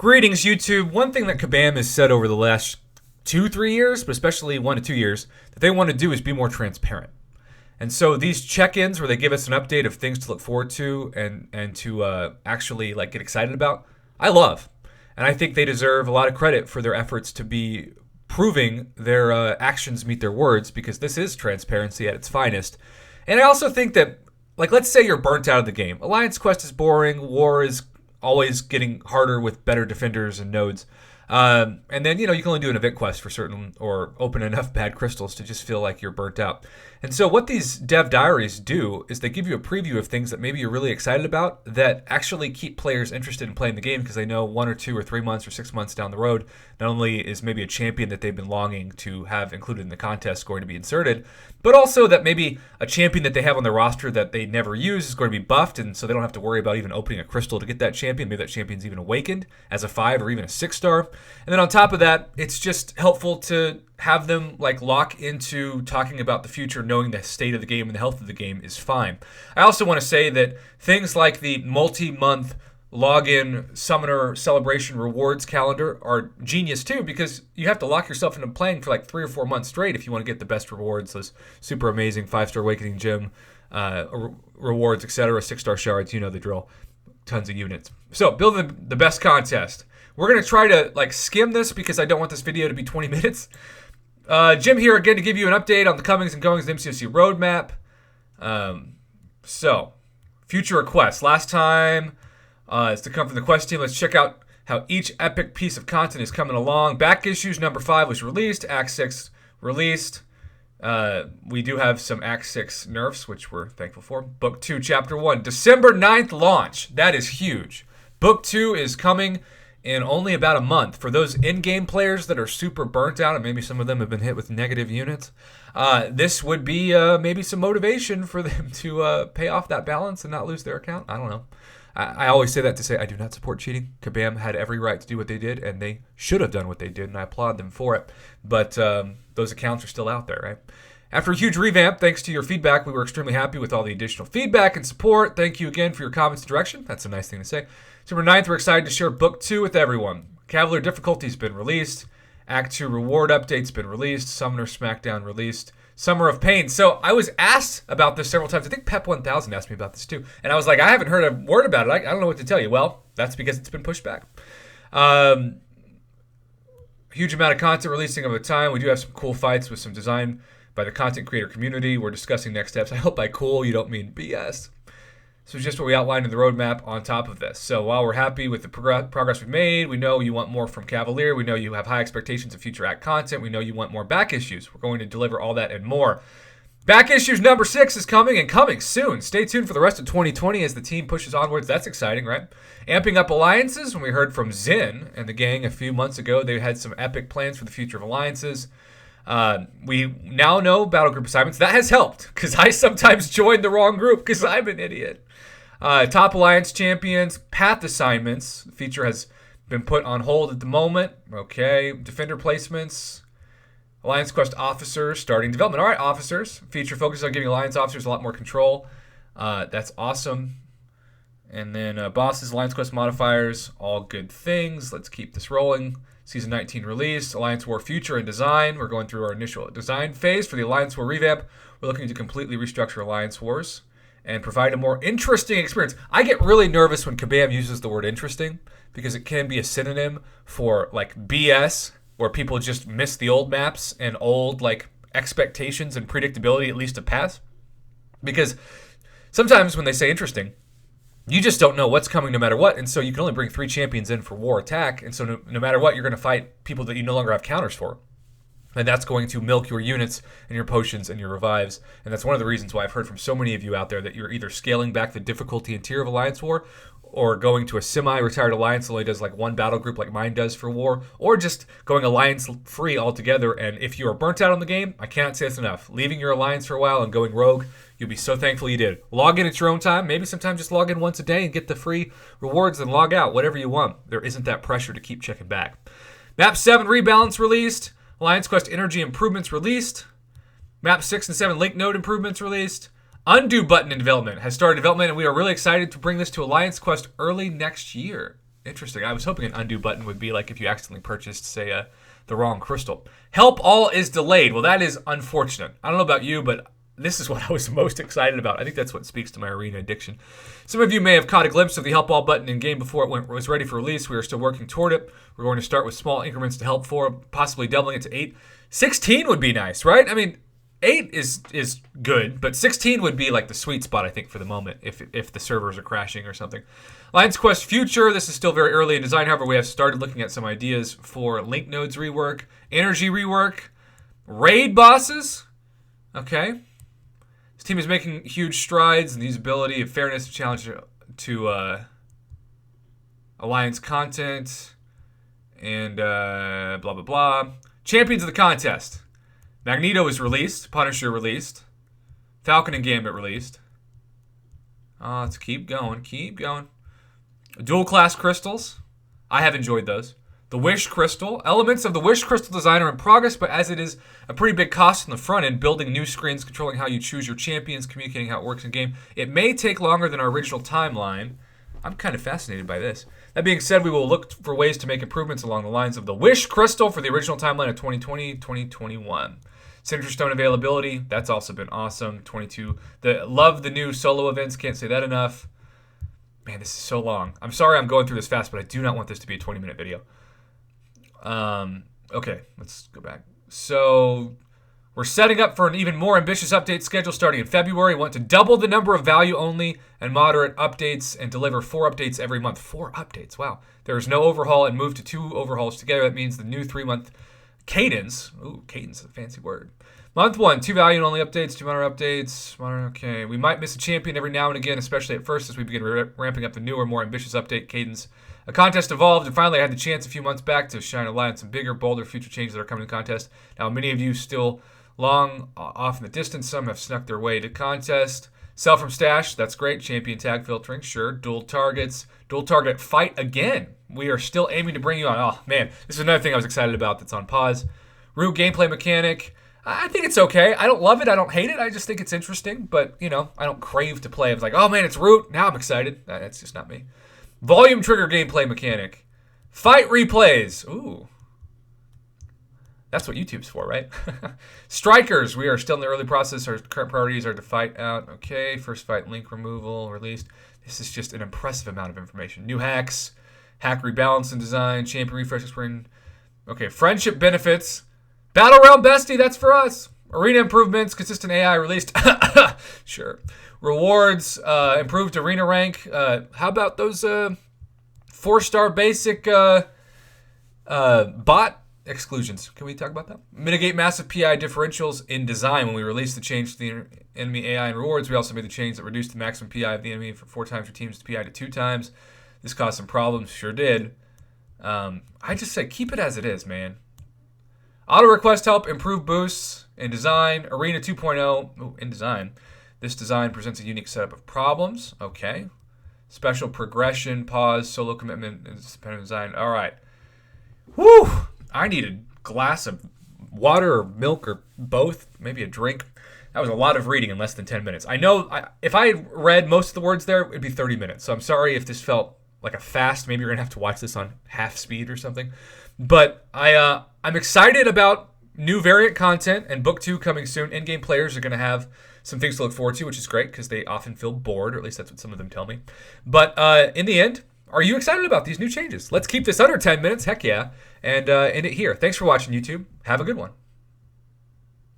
Greetings, YouTube. One thing that Kabam has said over the last 2-3 years, but especially 1 to 2 years, that they want to do is be more transparent. And so these check-ins where they give us an update of things to look forward to and to actually like get excited about, I love. And I think they deserve a lot of credit for their efforts to be proving their actions meet their words, because this is transparency at its finest. And I also think that, like, let's say you're burnt out of the game. Alliance Quest is boring. War is always getting harder with better defenders and nodes. And then, you can only do an event quest for certain, or open enough bad crystals to just feel like you're burnt out. And so what these dev diaries do is they give you a preview of things that maybe you're really excited about that actually keep players interested in playing the game, because they know 1 or 2 or 3 months or 6 months down the road, not only is maybe a champion that they've been longing to have included in the contest going to be inserted, but also that maybe a champion that they have on their roster that they never use is going to be buffed, and so they don't have to worry about even opening a crystal to get that champion. Maybe that champion's even awakened as a 5 or even a 6-star. And then on top of that, it's just helpful to have them like lock into talking about the future, knowing the state of the game and the health of the game is fine. I also want to say that things like the multi-month login summoner celebration rewards calendar are genius too, because you have to lock yourself into playing for like 3 or 4 months straight if you want to get the best rewards, those super amazing 5-star awakening gem rewards, etc., 6-star shards, you know the drill, tons of units. So build the best contest. We're going to try to like skim this because I don't want this video to be 20 minutes. Jim here again to give you an update on the comings and goings of the MCOC roadmap. So, future requests. Last time is to come from the quest team. Let's check out how each epic piece of content is coming along. Back issues number 5 was released. Act 6 released. We do have some Act 6 nerfs, which we're thankful for. Book 2, Chapter 1. December 9th launch. That is huge. Book 2 is coming in only about a month. For those in-game players that are super burnt out, and maybe some of them have been hit with negative units, this would be maybe some motivation for them to pay off that balance and not lose their account. I don't know. I always say that to say I do not support cheating. Kabam had every right to do what they did, and they should have done what they did, and I applaud them for it. But those accounts are still out there, right? After a huge revamp, thanks to your feedback, we were extremely happy with all the additional feedback and support. Thank you again for your comments and direction. That's a nice thing to say. December 9th, we're excited to share Book 2 with everyone. Cavalier Difficulty's been released. Act 2 Reward Update's been released. Summoner Smackdown released. Summer of Pain. So I was asked about this several times. I think Pep1000 asked me about this too. And I was like, I haven't heard a word about it. I don't know what to tell you. Well, that's because it's been pushed back. Huge amount of content releasing over time. We do have some cool fights with some design by the content creator community. We're discussing next steps. I hope by cool you don't mean BS. So just what we outlined in the roadmap on top of this. So while we're happy with the progress we've made, we know you want more from Cavalier. We know you have high expectations of future Act content. We know you want more back issues. We're going to deliver all that and more. Back issues number 6 is coming, and coming soon. Stay tuned for the rest of 2020 as the team pushes onwards. That's exciting, right? Amping up alliances. When we heard from Zin and the gang a few months ago, they had some epic plans for the future of alliances. We now know battle group assignments. That has helped, because I sometimes join the wrong group because I'm an idiot. Top Alliance Champions, Path Assignments. The feature has been put on hold at the moment. Okay. Defender placements. Alliance Quest Officers starting development. All right, Officers. Feature focuses on giving Alliance Officers a lot more control. That's awesome. And then Bosses, Alliance Quest Modifiers, all good things. Let's keep this rolling. Season 19 release. Alliance War Future and Design. We're going through our initial design phase for the Alliance War revamp. We're looking to completely restructure Alliance Wars and provide a more interesting experience. I get really nervous when Kabam uses the word interesting, because it can be a synonym for like BS, where people just miss the old maps and old like expectations and predictability, at least of paths. Because sometimes when they say interesting, you just don't know what's coming no matter what, and so you can only bring 3 champions in for war attack, and so no matter what, you're going to fight people that you no longer have counters for. And that's going to milk your units and your potions and your revives. And that's one of the reasons why I've heard from so many of you out there that you're either scaling back the difficulty and tier of Alliance War, or going to a semi-retired alliance that only does like one battle group like mine does for war, or just going alliance free altogether. And if you are burnt out on the game, I cannot say this enough. Leaving your alliance for a while and going rogue, you'll be so thankful you did. Log in at your own time. Maybe sometimes just log in once a day and get the free rewards and log out, whatever you want. There isn't that pressure to keep checking back. Map 7 Rebalance released. Alliance Quest Energy Improvements released. Map 6 and 7 Link Node Improvements released. Undo button in development has started development, and we are really excited to bring this to Alliance Quest early next year. Interesting. I was hoping an undo button would be like if you accidentally purchased, say, the wrong crystal. Help all is delayed. Well, that is unfortunate. I don't know about you, but this is what I was most excited about. I think that's what speaks to my arena addiction. Some of you may have caught a glimpse of the help all button in game before it was ready for release. We are still working toward it. We're going to start with small increments to help 4, possibly doubling it to 8. 16 would be nice, right? I mean, 8 is good, but 16 would be like the sweet spot, I think, for the moment, if the servers are crashing or something. Lions Quest Future, this is still very early in design. However, we have started looking at some ideas for link nodes rework, energy rework, raid bosses. Okay. This team is making huge strides in the usability of fairness, challenge to Alliance content, and blah, blah, blah. Champions of the contest. Magneto is released. Punisher released. Falcon and Gambit released. Let's keep going. Keep going. Dual class crystals. I have enjoyed those. The Wish Crystal. Elements of the Wish Crystal design are in progress, but as it is a pretty big cost on the front end, building new screens, controlling how you choose your champions, communicating how it works in game, it may take longer than our original timeline. I'm kind of fascinated by this. That being said, we will look for ways to make improvements along the lines of the Wish Crystal for the original timeline of 2020-2021. Sinister Stone availability, that's also been awesome. 22. Love the new solo events, can't say that enough. Man, this is so long. I'm sorry I'm going through this fast, but I do not want this to be a 20-minute video. Okay, let's go back. So we're setting up for an even more ambitious update schedule starting in February. We want to double the number of value-only and moderate updates and deliver 4 updates every month. 4 updates, wow. There is no overhaul and move to 2 overhauls together. That means the new 3-month cadence. Ooh, cadence is a fancy word. Month 1, 2 value-only updates, 2 moderate updates. Okay, we might miss a champion every now and again, especially at first as we begin ramping up the newer, more ambitious update cadence. A contest evolved, and finally I had the chance a few months back to shine a light on some bigger, bolder future changes that are coming to the contest. Now, many of you still long off in the distance. Some have snuck their way to contest. Sell from stash, that's great. Champion tag filtering, sure. Dual targets. Dual target fight again. We are still aiming to bring you on. Oh, man, this is another thing I was excited about that's on pause. Root gameplay mechanic. I think it's okay. I don't love it. I don't hate it. I just think it's interesting. But, you know, I don't crave to play. I was like, oh, man, it's Root. Now I'm excited. That's just not me. Volume trigger gameplay mechanic. Fight replays. Ooh. That's what YouTube's for, right? Strikers. We are still in the early process. Our current priorities are to fight out. Okay. First fight link removal released. This is just an impressive amount of information. New hacks. Hack rebalance and design. Champion refresh spring. Okay. Friendship benefits. Battle Realm Bestie, that's for us. Arena improvements, consistent AI released. Sure. Rewards, improved arena rank. How about those 4-star basic bot exclusions? Can we talk about that? Mitigate massive PI differentials in design. When we released the change to the enemy AI and rewards, we also made the change that reduced the maximum PI of the enemy from 4 times for teams to PI to 2 times. This caused some problems. Sure did. I just say keep it as it is, man. Auto request help, improve boosts in design. Arena 2.0 in design. This design presents a unique setup of problems. Okay. Special progression, pause, solo commitment, independent design. All right. Whew. I need a glass of water or milk or both, maybe a drink. That was a lot of reading in less than 10 minutes. I know if I had read most of the words there, it'd be 30 minutes. So I'm sorry if this felt like a fast. Maybe you're going to have to watch this on half speed or something. But I'm excited about new variant content and Book 2 coming soon. In-game players are going to have some things to look forward to, which is great because they often feel bored, or at least that's what some of them tell me. But in the end, are you excited about these new changes? Let's keep this under 10 minutes. Heck yeah. And end it here. Thanks for watching, YouTube. Have a good one.